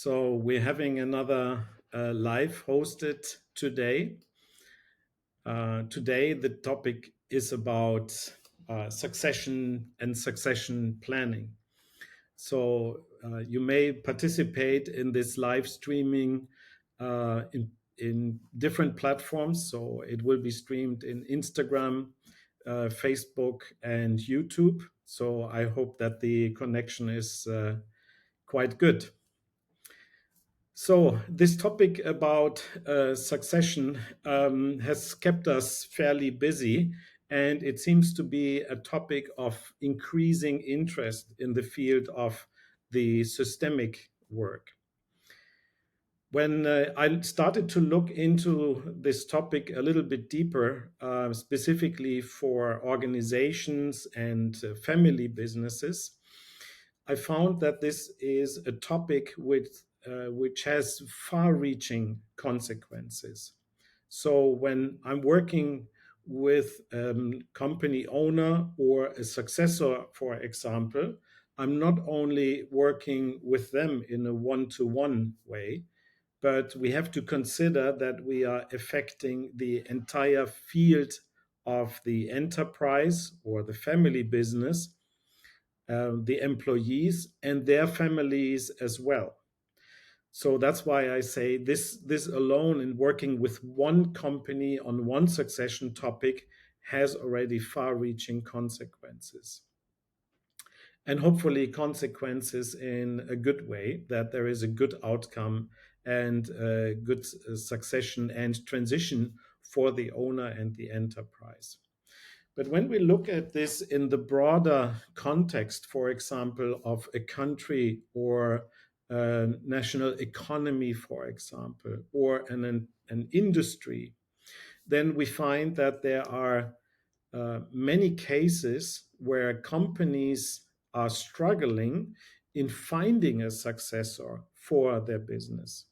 So we're having another live hosted today. Today, the topic is about succession and succession planning. So you may participate in this live streaming in different platforms. So it will be streamed in Instagram, Facebook, and YouTube. So I hope that the connection is quite good. So, this topic about succession has kept us fairly busy, and it seems to be a topic of increasing interest in the field of the systemic work. When I started to look into this topic a little bit deeper, specifically for organizations and family businesses, I found that this is a topic which has far reaching consequences. So, when I'm working with a company owner or a successor, for example, I'm not only working with them in a one to one way, but we have to consider that we are affecting the entire field of the enterprise or the family business, the employees and their families as well. So that's why I say this alone in working with one company on one succession topic has already far-reaching consequences. And hopefully consequences in a good way, that there is a good outcome and a good succession and transition for the owner and the enterprise. But when we look at this in the broader context, for example, of a country or a national economy, for example, or an industry, then we find that there are many cases where companies are struggling in finding a successor for their business.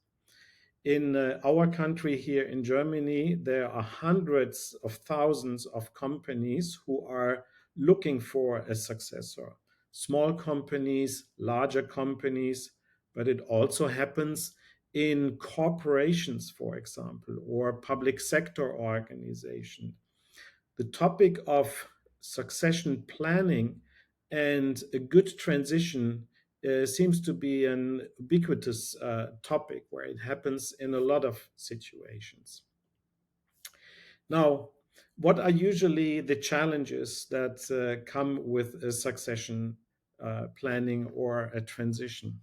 In our country here in Germany, there are hundreds of thousands of companies who are looking for a successor. Small companies, larger companies, but it also happens in corporations, for example, or public sector organization. The topic of succession planning and a good transition seems to be an ubiquitous topic where it happens in a lot of situations. Now, what are usually the challenges that come with a succession planning or a transition?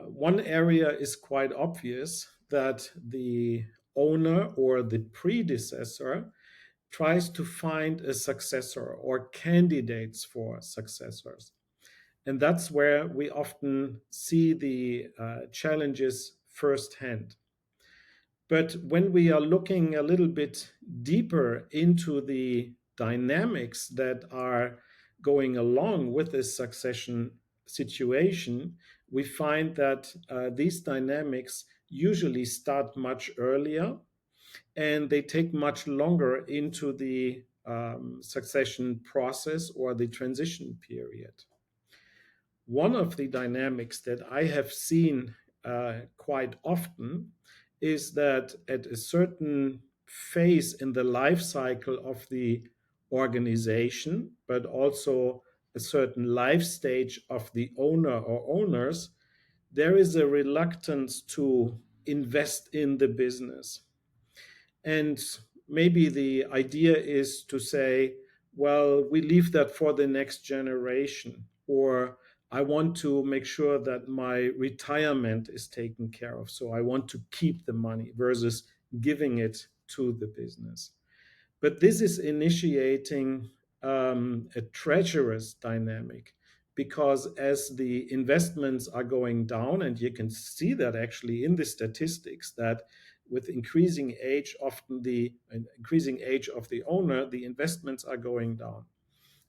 One area is quite obvious, that the owner or the predecessor tries to find a successor or candidates for successors. And that's where we often see the challenges firsthand. But when we are looking a little bit deeper into the dynamics that are going along with this succession situation, we find that these dynamics usually start much earlier and they take much longer into the succession process or the transition period. One of the dynamics that I have seen quite often is that at a certain phase in the life cycle of the organization, but also a certain life stage of the owner or owners, there is a reluctance to invest in the business. And maybe the idea is to say, well, we leave that for the next generation, or I want to make sure that my retirement is taken care of. So I want to keep the money versus giving it to the business. But this is initiating a treacherous dynamic, because as the investments are going down, and you can see that actually in the statistics, that with increasing age, often the increasing age of the owner, the investments are going down.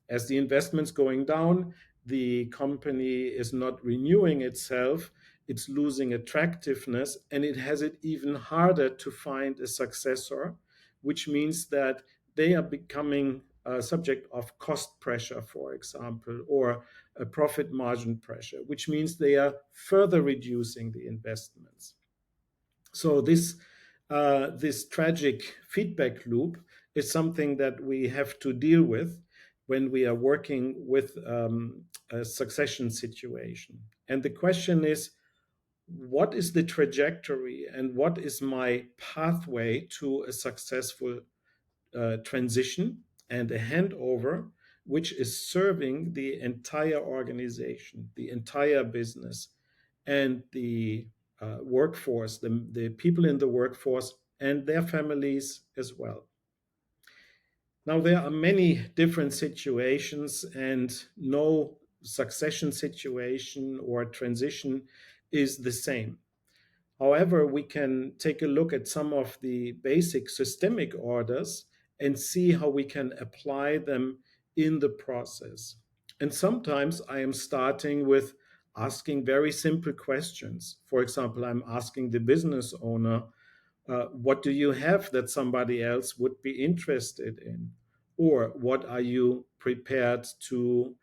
As the investments going down, the company is not renewing itself, it's losing attractiveness, and it has it even harder to find a successor, which means that they are becoming a subject of cost pressure, for example, or a profit margin pressure, which means they are further reducing the investments. So this tragic feedback loop is something that we have to deal with when we are working with a succession situation. And the question is, what is the trajectory and what is my pathway to a successful transition and a handover, which is serving the entire organization, the entire business, and the workforce, the people in the workforce, and their families as well. Now, there are many different situations, and no succession situation or transition is the same. However, we can take a look at some of the basic systemic orders and see how we can apply them in the process. And sometimes I am starting with asking very simple questions. For example, I'm asking the business owner, what do you have that somebody else would be interested in? Or what are you prepared to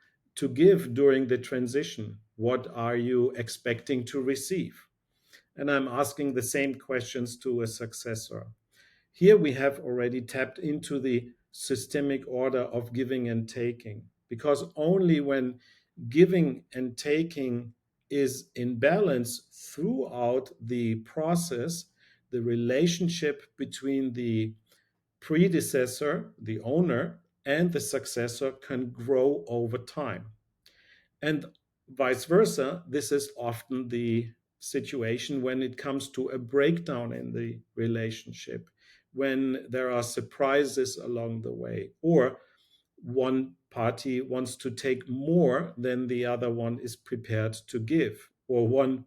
give during the transition? What are you expecting to receive? And I'm asking the same questions to a successor. Here we have already tapped into the systemic order of giving and taking, because only when giving and taking is in balance throughout the process, the relationship between the predecessor, the owner, and the successor can grow over time. And vice versa, this is often the situation when it comes to a breakdown in the relationship, when there are surprises along the way, or one party wants to take more than the other one is prepared to give. Or one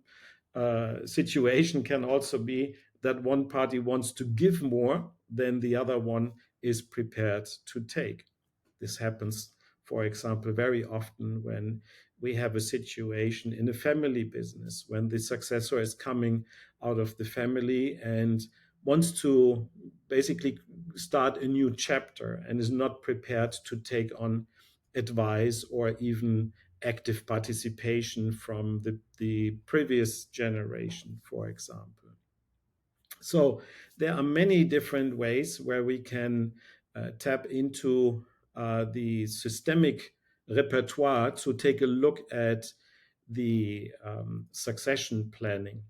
situation can also be that one party wants to give more than the other one is prepared to take. This happens, for example, very often when we have a situation in a family business, when the successor is coming out of the family and wants to basically start a new chapter and is not prepared to take on advice or even active participation from the previous generation, for example. So there are many different ways where we can tap into the systemic repertoire to take a look at the succession planning.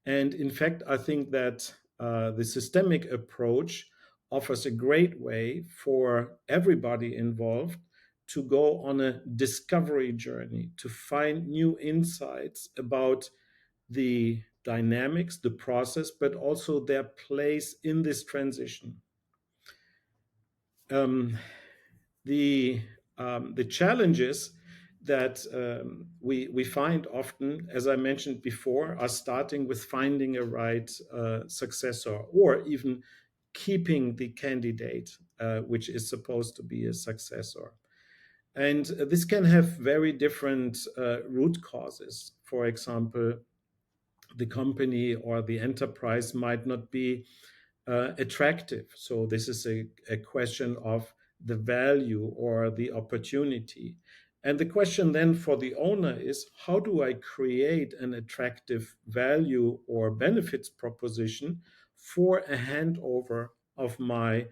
And in fact, I think that the systemic approach offers a great way for everybody involved to go on a discovery journey, to find new insights about the dynamics, the process, but also their place in this transition. Um, the the challenges that we find often, as I mentioned before, are starting with finding a right successor, or even keeping the candidate which is supposed to be a successor. And this can have very different root causes. For example, the company or the enterprise might not be attractive. So this is a question of the value or the opportunity. And the question then for the owner is, how do I create an attractive value or benefits proposition for a handover of my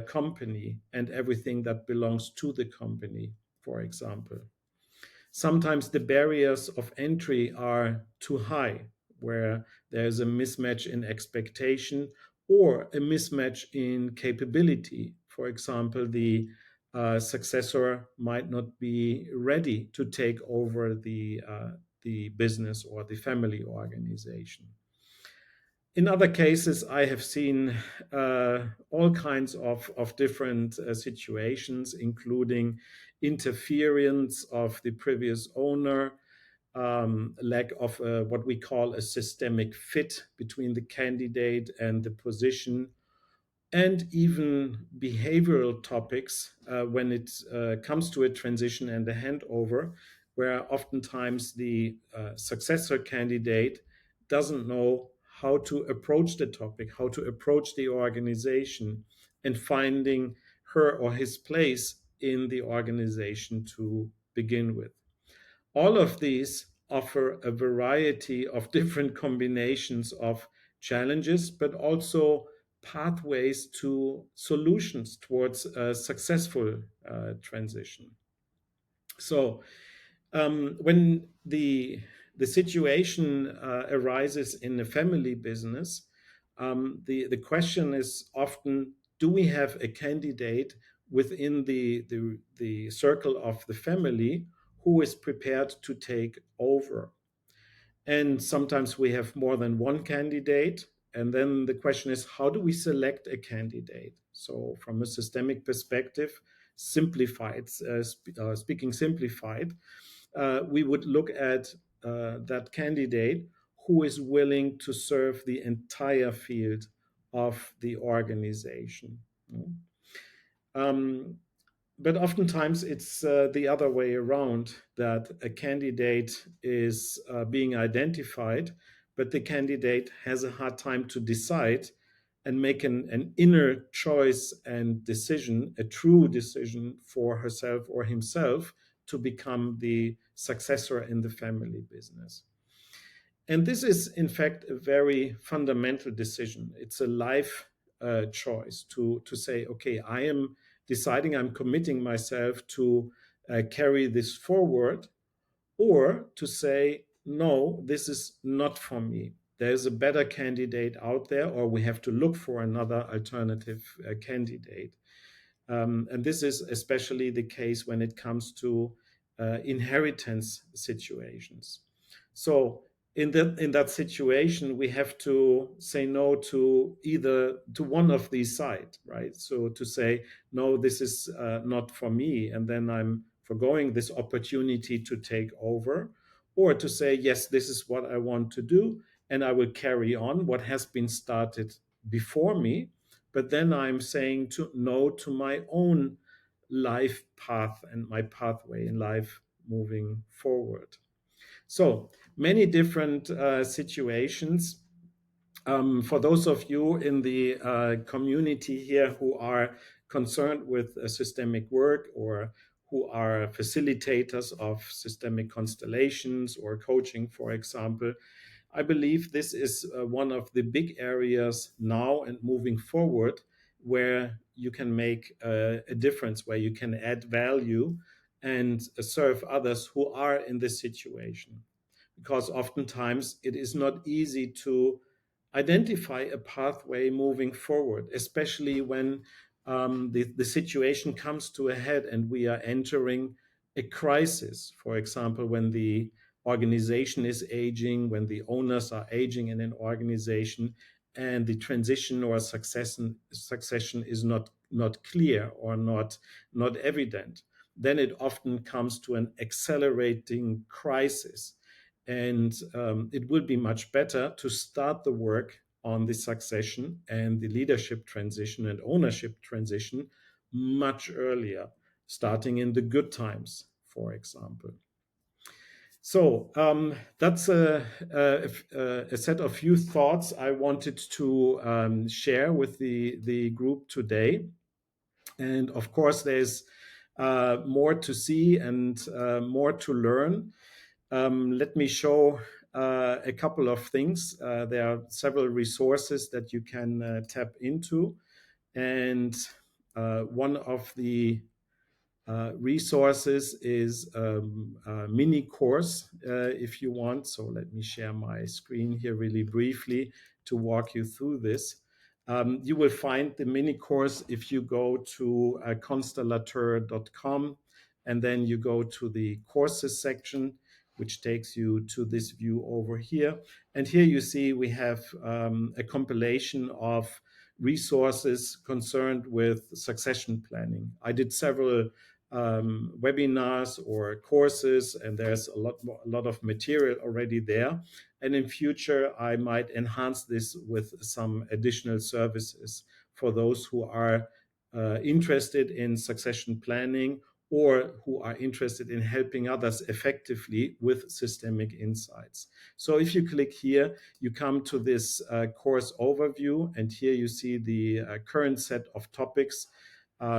company and everything that belongs to the company, for example? Sometimes the barriers of entry are too high, where there's a mismatch in expectation or a mismatch in capability. For example, the successor might not be ready to take over the business or the family organization. In other cases, I have seen all kinds of different situations, including interference of the previous owner, lack of what we call a systemic fit between the candidate and the position, and even behavioral topics when it comes to a transition and a handover, where oftentimes the successor candidate doesn't know how to approach the topic, how to approach the organization, and finding her or his place in the organization to begin with. All of these offer a variety of different combinations of challenges, but also pathways to solutions towards a successful transition. So, when the situation arises in a family business, the question is often: do we have a candidate within the circle of the family who is prepared to take over? And sometimes we have more than one candidate. And then the question is, how do we select a candidate? So, from a systemic perspective, simplified, speaking simplified, we would look at that candidate who is willing to serve the entire field of the organization. Um, but oftentimes it's the other way around, that a candidate is being identified, but the candidate has a hard time to decide and make an inner choice and decision, a true decision for herself or himself to become the successor in the family business. And this is, in fact, a very fundamental decision. It's a life choice to say, okay, I am deciding, I'm committing myself to carry this forward, or to say, no, this is not for me. There's a better candidate out there, or we have to look for another alternative candidate. And this is especially the case when it comes to inheritance situations. So in that situation, we have to say no to either to one of these sides, right? So to say, no, this is not for me, and then I'm forgoing this opportunity to take over, or to say, yes, this is what I want to do, and I will carry on what has been started before me, but then I'm saying no to my own life path and my pathway in life moving forward. So many different situations. For those of you in the community here who are concerned with systemic work, or who are facilitators of systemic constellations or coaching, for example, I believe this is one of the big areas now and moving forward where you can make a difference, where you can add value and serve others who are in this situation. Because oftentimes it is not easy to identify a pathway moving forward, especially when the situation comes to a head and we are entering a crisis. For example, when the organization is aging, when the owners are aging in an organization, and the transition or succession is not clear or not evident, then it often comes to an accelerating crisis. And it will be much better to start the work on the succession and the leadership transition and ownership transition much earlier, starting in the good times, for example. So that's a set of few thoughts I wanted to share with the group today. And of course, there's more to see and more to learn. Let me show a couple of things. There are several resources that you can tap into. And one of the resources is a mini course, if you want. So let me share my screen here really briefly to walk you through this. You will find the mini course if you go to constellateur.com, and then you go to the courses section, which takes you to this view over here. And here you see we have a compilation of resources concerned with succession planning. I did several webinars or courses, and there's a lot of material already there. And in future, I might enhance this with some additional services for those who are interested in succession planning, or who are interested in helping others effectively with systemic insights. So if you click here, you come to this course overview, and here you see the current set of topics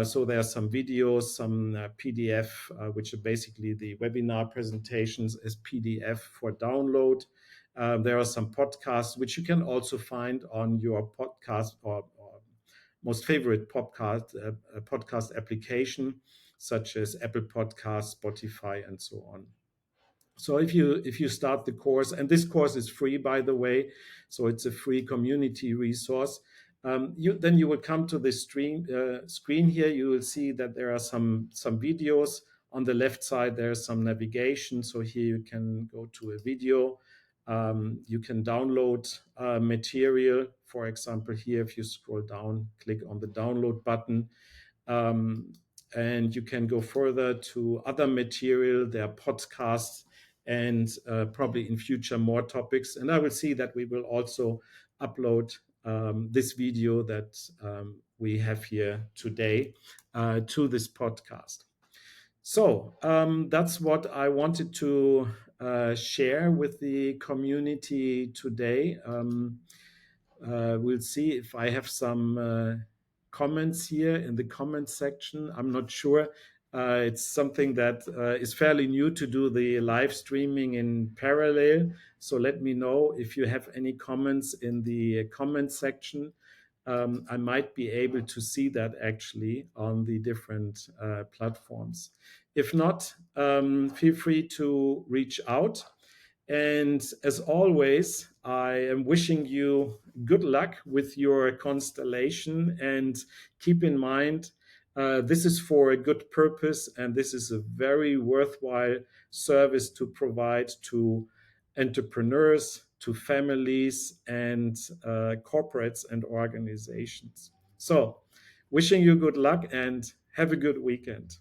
So there are some videos, some PDF, which are basically the webinar presentations as PDF for download. There are some podcasts which you can also find on your podcast or most favorite podcast application, such as Apple Podcasts, Spotify, and so on. So if you start the course, and this course is free, by the way, so it's a free community resource. Then you will come to this screen here. You will see that there are some videos. On the left side, there's some navigation. So here you can go to a video. You can download material. For example, here, if you scroll down, click on the download button. And you can go further to other material. There are podcasts and probably in future more topics. And I will see that we will also upload this video that we have here today to this podcast. So that's what I wanted to share with the community today. We'll see if I have some comments here in the comment section. I'm not sure. It's something that is fairly new to do the live streaming in parallel. So let me know if you have any comments in the comment section. I might be able to see that actually on the different platforms. If not, feel free to reach out. And as always, I am wishing you good luck with your constellation, and keep in mind, this is for a good purpose, and this is a very worthwhile service to provide to entrepreneurs, to families, and corporates and organizations. So, wishing you good luck and have a good weekend.